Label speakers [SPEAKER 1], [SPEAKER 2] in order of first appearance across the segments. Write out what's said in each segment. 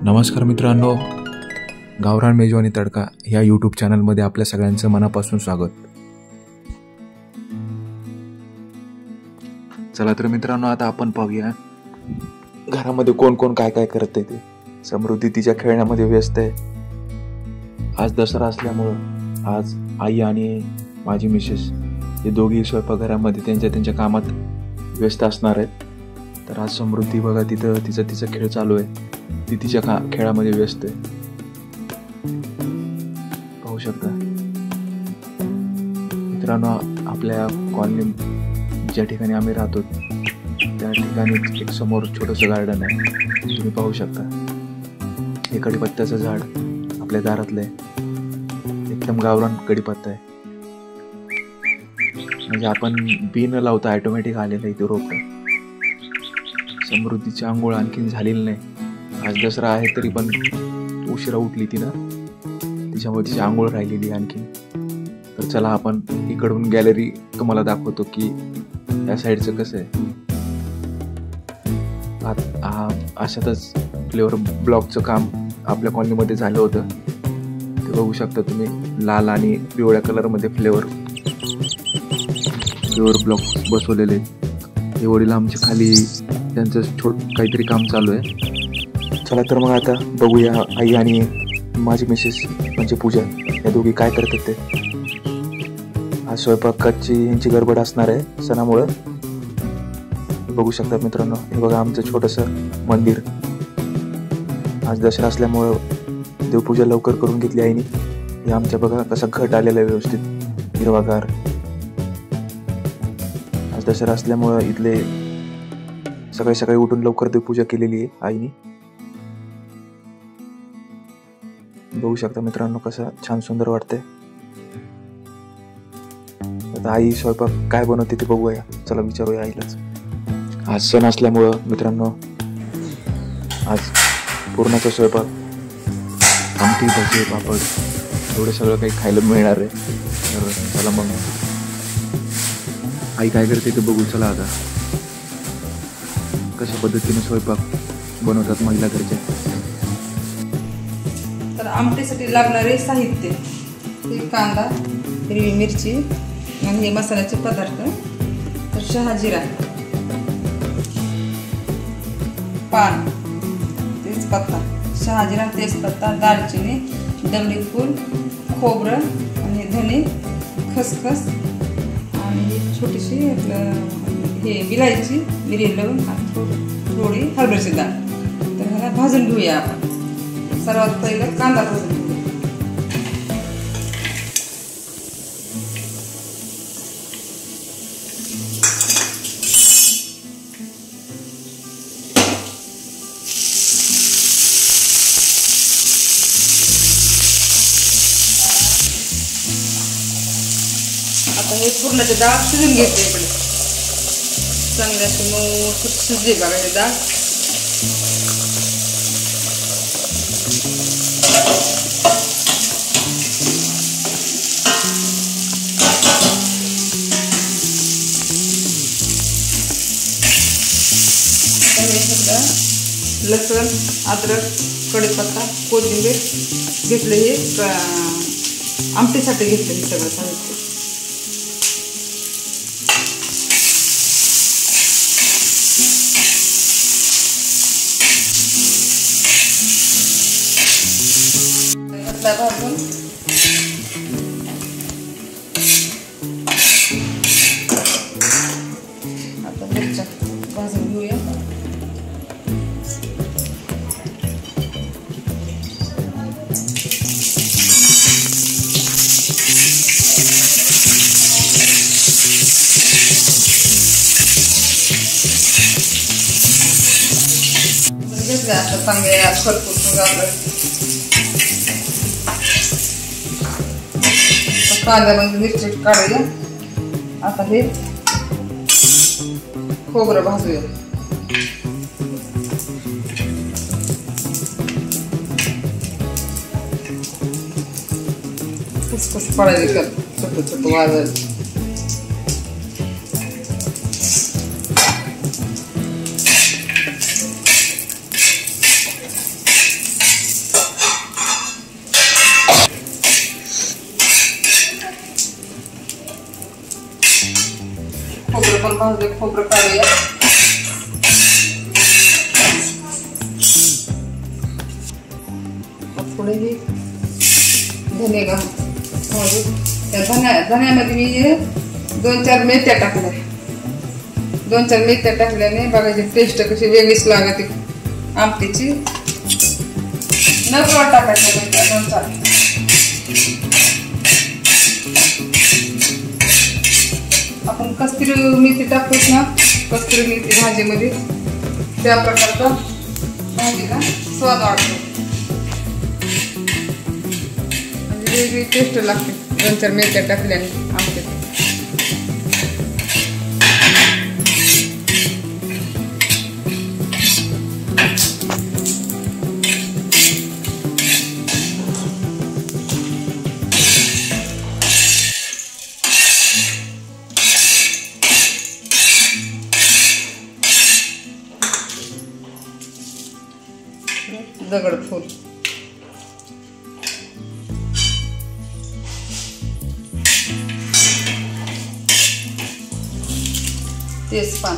[SPEAKER 1] नमस्कार मित्रांनो, गावरान मेजवानी तडका ह्या यूट्यूब चॅनलमध्ये आपल्या सगळ्यांचं मनापासून स्वागत. चला तर मित्रांनो, आता आपण पाहूया घरामध्ये कोण कोण काय काय करत आहे ते. समृद्धी तिच्या खेळण्यामध्ये व्यस्त आहे. आज दसरा असल्यामुळं आज आई आणि माझी मिसेस हे दोघी स्वयंपाकघरामध्ये त्यांच्या कामात व्यस्त असणार आहेत. तर आज समृद्धी बघा तिथं तिचा खेळ चालू आहे. ती तिच्या खेळामध्ये व्यस्त आहे, पाहू शकता मित्रांनो. आपल्या कॉलनी ज्या ठिकाणी आम्ही राहतो त्या ठिकाणी एक समोर छोटंसं गार्डन आहे, तुम्ही पाहू शकता. हे कडीपत्त्याचं झाड आपल्या दारातलं आहे, एकदम गावरान कडीपत्ता आहे. म्हणजे आपण बी न लावता ऑटोमॅटिक आलेलं इथे रोप. समृद्धीची आंघोळ आणखीन झालेली नाही. आज दसरा आहे तरी पण उशिरा उठली ती ना, तिच्यामुळे तिची आंघोळ राहिलेली आणखी. तर चला आपण इकडून गॅलरी तुम्हाला दाखवतो की या साईडचं कसं आहे. अशातच फ्लेवर ब्लॉकचं काम आपल्या कॉलनीमध्ये झालं होतं, ते बघू शकता तुम्ही. लाल आणि पिवळ्या कलरमध्ये फ्लेवर ब्लॉक बसवलेले. हे वडील आमच्या खाली त्यांचं काहीतरी काम चालू आहे. चला तर मग आता बघूया आई आणि माझी मिसेस म्हणजे पूजा या दोघी काय करतात ते. आज स्वयंपाकाची यांची गडबड असणार आहे सणामुळं. बघू शकता मित्रांनो, हे बघा आमचं छोटंसं मंदिर. आज दसरा असल्यामुळं देवपूजा लवकर करून घेतली आईने. हे आमच्या बघा कसा घट आलेला आहे व्यवस्थित हिरवागार. आज दसरा असल्यामुळं इथले सकाळी उठून लवकर देवपूजा केलेली आहे आईने. बघू शकता मित्रांनो कसं छान सुंदर वाटतंय. आता आई स्वयंपाक काय बनवते ते बघूया. चला विचारूया आईलाच. आज सण असल्यामुळं मित्रांनो आज पूर्णाचा स्वयंपाक, आमटी भजी पापड एवढं सगळं काही खायला मिळणार आहे. तर चला मग आई काय करते ते बघू. चला आता कशा पद्धतीने स्वयंपाक बनवतात महिला घरच्या.
[SPEAKER 2] तर आमटीसाठी लागणारे साहित्य हे कांदा, हिरवी मिरची आणि हे मसाल्याचे पदार्थ. तर शहाजिरा, पान, तेजपत्ता, शहाजिरा, तेजपत्ता, दालचिनी, दगडी फूल, खोबरं आणि धने, खसखस आणि छोटीशी हे विलायची, मिरी, लवंग आणि थोडी हरभऱ्याची डाळ. तर ह्याला भाजून घेऊया आपण. सर्वात पहिलं कांदा भाजून घेऊया. आता हे पूर्णाची डाळ शिजून घेते. इकडे चांगली अशी मऊ शिजली बघा ही डाळ. लसूण, अद्रक, कढीपत्ता, कोथिंबीर घेतलं. हे आमटीसाठी घेतलं हे सगळं साहित्य. भाजून आता मिरच्या भाजून घेऊया. घेतल्या आता चांगल्या खरपूस कांद्यामध्ये मिरची काढूया. आता हे खोबरं भाजूया. खसखस पडायला कर छोटं वाजायला. भाजले खोबरं काढूया. पुढे हे धने घालू. त्या धन्यामध्ये मी 2-4 मेथ्या टाकल्या. 2-4 मेथ्या टाकल्याने बघायची टेस्ट कशी वेगळीच लागते आमटीची. नकळत टाकायचं मेथ्या 2-4. आपण कस्तुरी मेथी टाकतोच ना, कस्तुरी मेथी भाजीमध्ये, त्या प्रकारचा भाजीला स्वाद वाटतो. म्हणजे वेगळी टेस्ट लागते 2-4 मेथ्या टाकल्याने आमच्यात. दगडफूल, तेजपान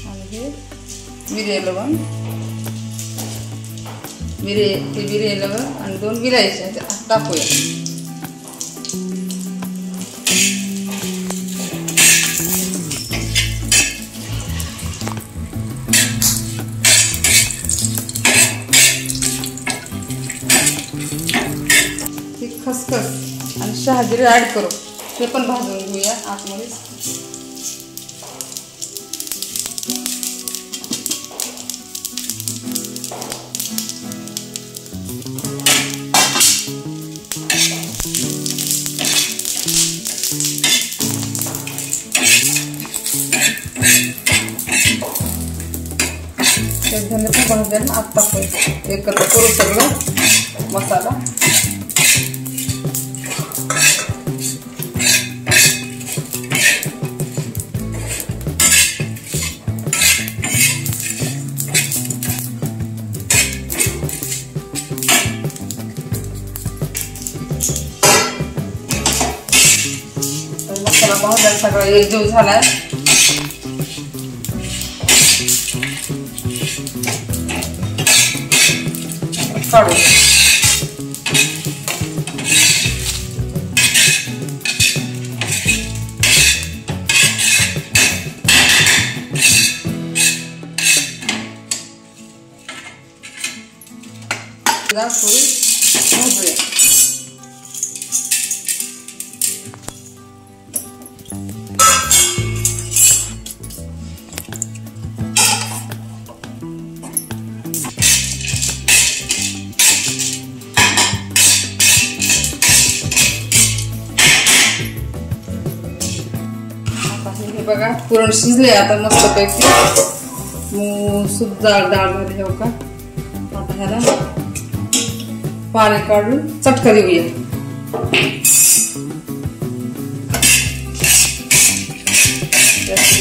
[SPEAKER 2] आणि हे मिरे लवंग, मिरे लवंग आणि 2 विलायच्या टाकूया. खसखस आणि शहाजिरे ॲड करू, ते पण भाजून घेऊया आतमध्ये. धने पण भाजून आत टाकायचं. एकत्र करू सगळं मसाला. मसाला भाजून सगळा एकजीव झालाय. काढू. थोडी भाजूया. बघा पुरण शिजले आता मस्तपैकी. सूप डाळ झाली हो का. आता ह्याला पाणी काढून चटका देऊया.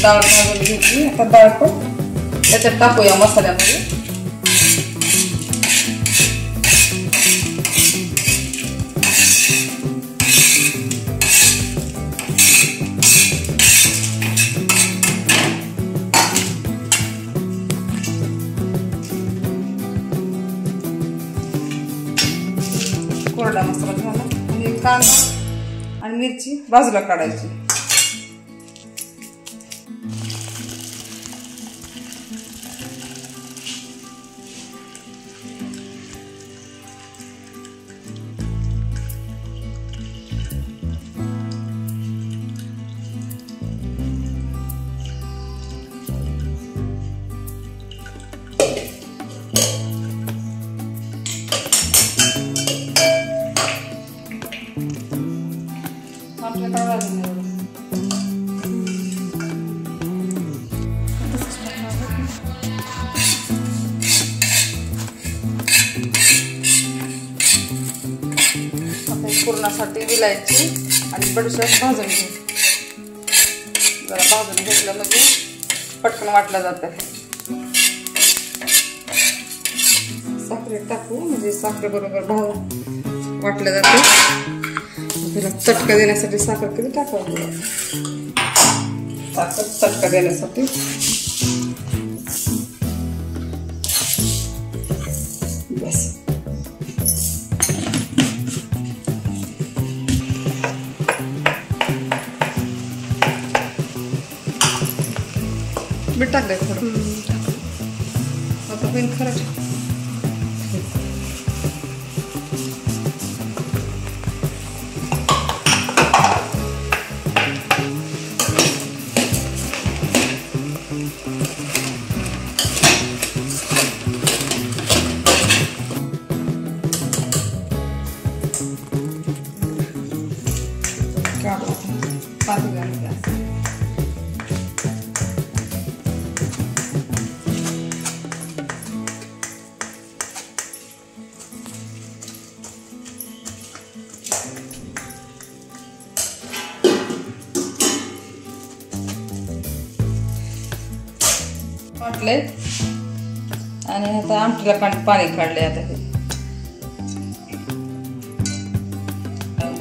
[SPEAKER 2] डाळ भाजून घेतली. आता डाळ पण याच्यात टाकूया मसाल्यामध्ये. कोरडा मसाला झाला आणि कांदा आणि मिरची बाजूला काढायची. पुरणासाठी विलायची आणि बडीशेप भाजून घेऊ. जरा भाजून घेतलं म्हणजे पटकन वाटलं जातं. साखरेत टाकू म्हणजे साखरेबरोबर वाटलं जातं. तिला चटका देण्यासाठी साखर कधी टाकावं. ताकद चटका देण्यासाठी. बस मीठ टाकलंय थोडं. आता पण खरं वाटले आणि आता आमटीला पाणी काढले. आता हे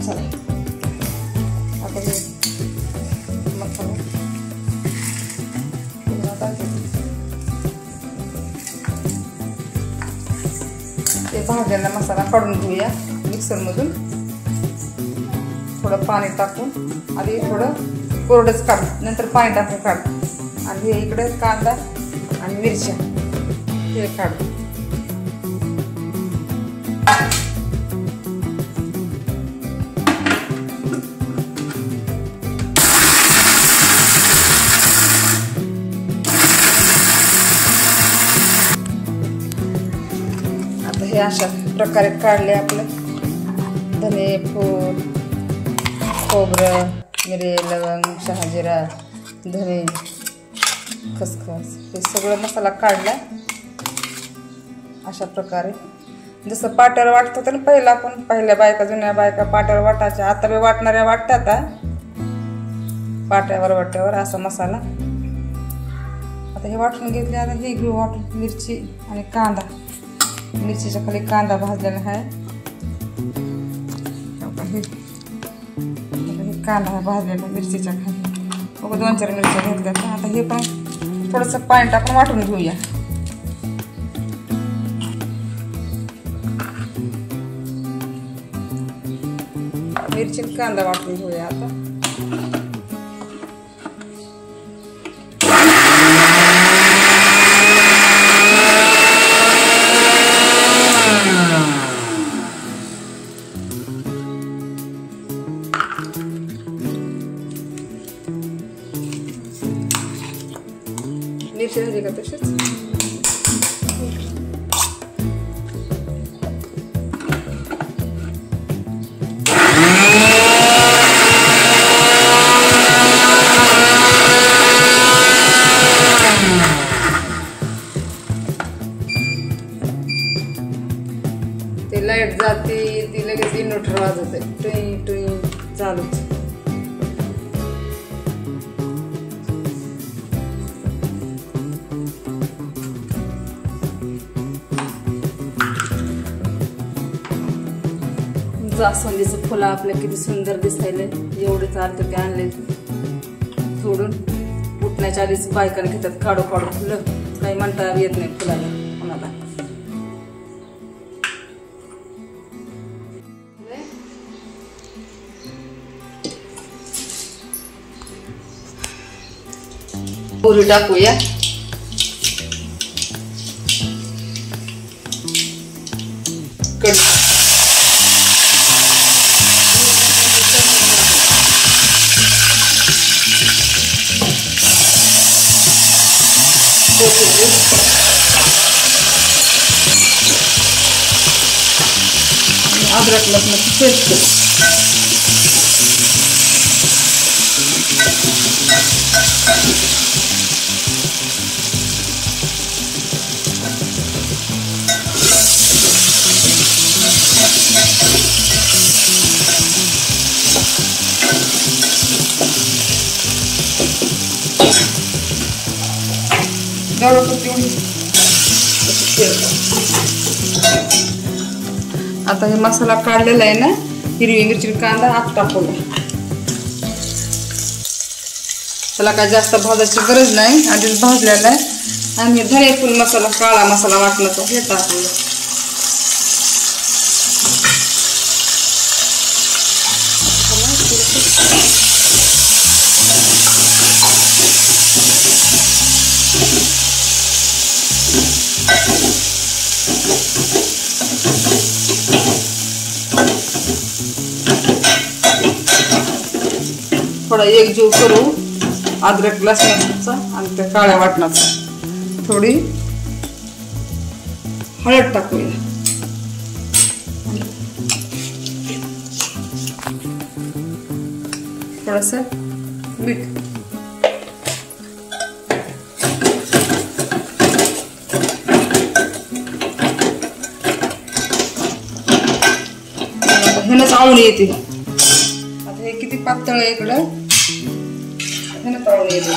[SPEAKER 2] चला आता हे मसाला ते भाजलेला मसाला काढून घेऊया मिक्सरमधून. थोडं पाणी टाकून आधी थोडं कोरडंच काढ, नंतर पाणी टाकून काढ. आणि हे इकडे कांदा आणि मिरच्या हे काढू. आता हे अशा प्रकारे काढले आपलं धने, फूल, खोबरं, मिरे, लवंग, शहाजिरा, धने, खसखस हे सगळं मसाला काढला अशा प्रकारे. जसं पाट्यावर वाटत होतं ना पहिला, आपण पहिल्या बायका जुन्या बायका पाट्यावर वाटायच्या. आता बी वाटणाऱ्या वाटतात पाट्यावर असा मसाला. आता हे वाटून घेतले. आता हे घेऊ वाटून मिरची आणि कांदा. मिरचीच्या खाली कांदा भाजलेला आहे. हे कांदा भाजलेला मिरचीच्या खाली 2-4 मिरच्या घेतल्या. आता हे पण थोडंसं पाणी टाकून वाटून घेऊया. मिरची कांदा वाटून घेऊया आता. मिरची झाली का तशीच. ते लाईट जाते ती लगेच इन्व्हर्टर वाजवते टुई टुई चालूच. जास्वंदीचं फुलं आपल्या किती सुंदर दिसायले. एवढे चालते ते आणले सोडून. उठण्याच्या आधीच बायकांना घेतात काढू फुलं. काही म्हणता येत नाही फुलाला कोणाला. पुरी टाकूया. अदरक लसणाची पेस्ट. आता हे मसाला काढलेला आहे ना, हिरवी मिरची कांदा आत टाकूया. त्याला काय जास्त भाजायची गरज नाही, आधीच भाजलेला आहे. आणि धनेपूड मसाला, काळा मसाला वाटण्याचा हे टाकलं. थोडा एकजीव करू अद्रक लसणाचा आणि त्या काळ्या वाटणाचा. थोडी हळद टाकूया, थोडंसं मीठ. ह्यानंच आवडी येते. आता हे किती पातळ आहे इकडं, ह्यानं आवडी येते.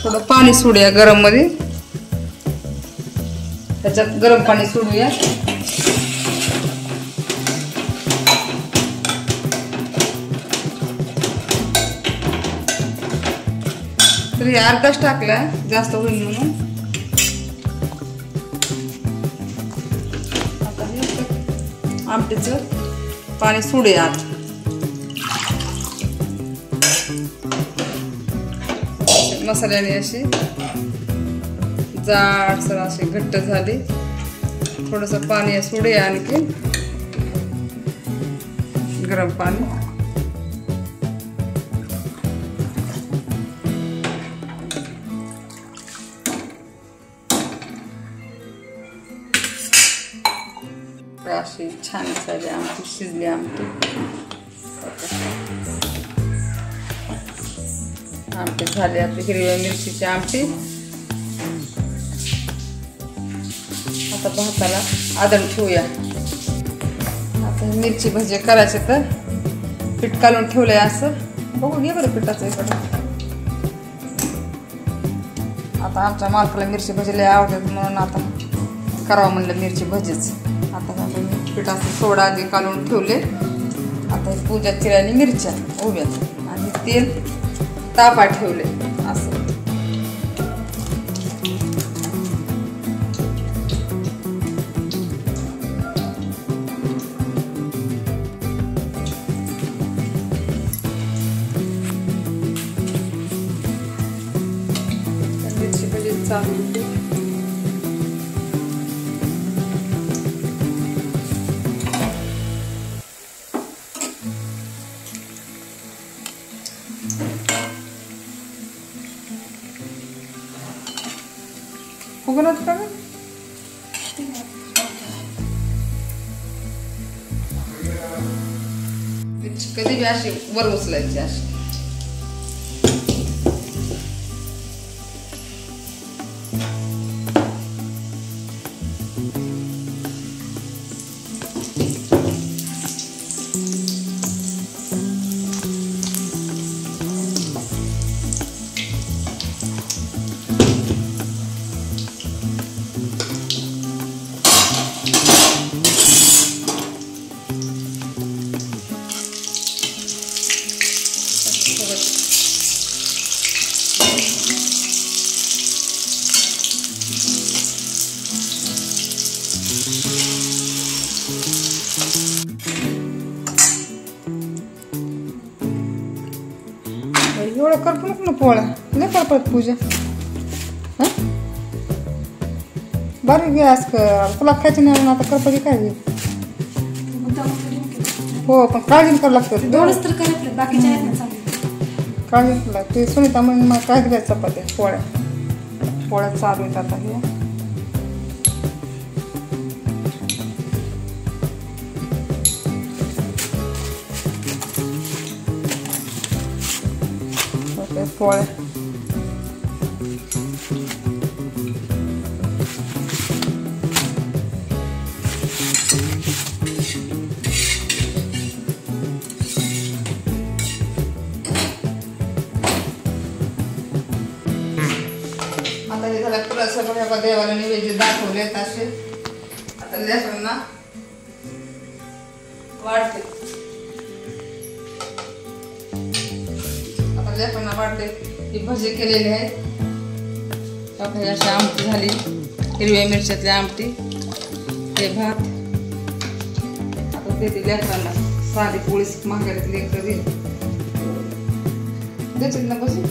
[SPEAKER 2] थोडं पाणी सोडूया गरम मध्ये, त्याच्यात गरम पाणी सोडूया. तरी अर्धाच टाकला, जास्त होईल म्हणून. आता हे आमटीचं पाणी सोडूया. आता मसाल्याने अशी जाडसर अशी घट्ट झाली. थोडंसं पाणी सोडूया आणखी, गरम पाणी. अशी छान झाली आमटी, शिजली आमटी. आमटी झाली आपली हिरव्या मिरचीची आमटी. आता भाताला आदण ठेवूया. आता मिरची भजी करायचे तर पीठ काढून ठेवलंय असं. बघू घे बरं पिठाचं इकडं. आता आमच्या मालकाला मिरची भजी लय आवडतात म्हणून आता करावं म्हणलं मिरची भजीच. आता मी पिठाचं सोडा आधी काढून ठेवले. आता पूजा चिरायनी मिरच्या उभ्या आणि तेल तापा ठेवले असं. मिरची भजी चालू फुगवत का कधी बी अशी वर उचलायची अशी. एवढं करपू नको ना पोळ्या, नाही करपत पूजा. बारीक गॅस कर, तुला खायची नाही म्हणून आता करपती काय. हो पण काळजी करावं लागतं.
[SPEAKER 3] दोनच तर करपले, बाकीच्या आहेत ना.
[SPEAKER 2] काळजी लागते. सुनीता म्हणून मला काय द्यायचं चपात्या पोळ्या चालू आहेत आता. हे पोळ्या आता हे झालं. तुला सगळं देवाला नैवेद्य दाखवले असे. आता लसूण ना वाढते आता लेकरांना वाढते. ही भजी केलेली आहे. आपली अशी आमटी झाली, हिरव्या मिरच्यातली आमटी. हे भात आता ते लेकरांना साधी पोळी मागायला लेकर देईल द्यायची ना भजी.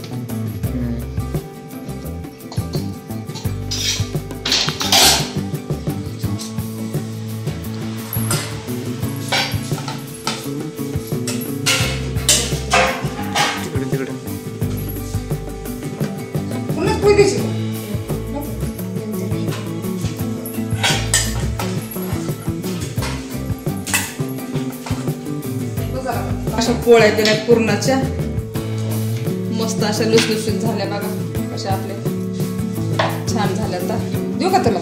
[SPEAKER 2] अशा पोळ्या केल्या पुरणाच्या, मस्त अशा लुसलुशीत झाल्या बघा. अशा आपल्या छान झाल्या. आता देऊ का तुला?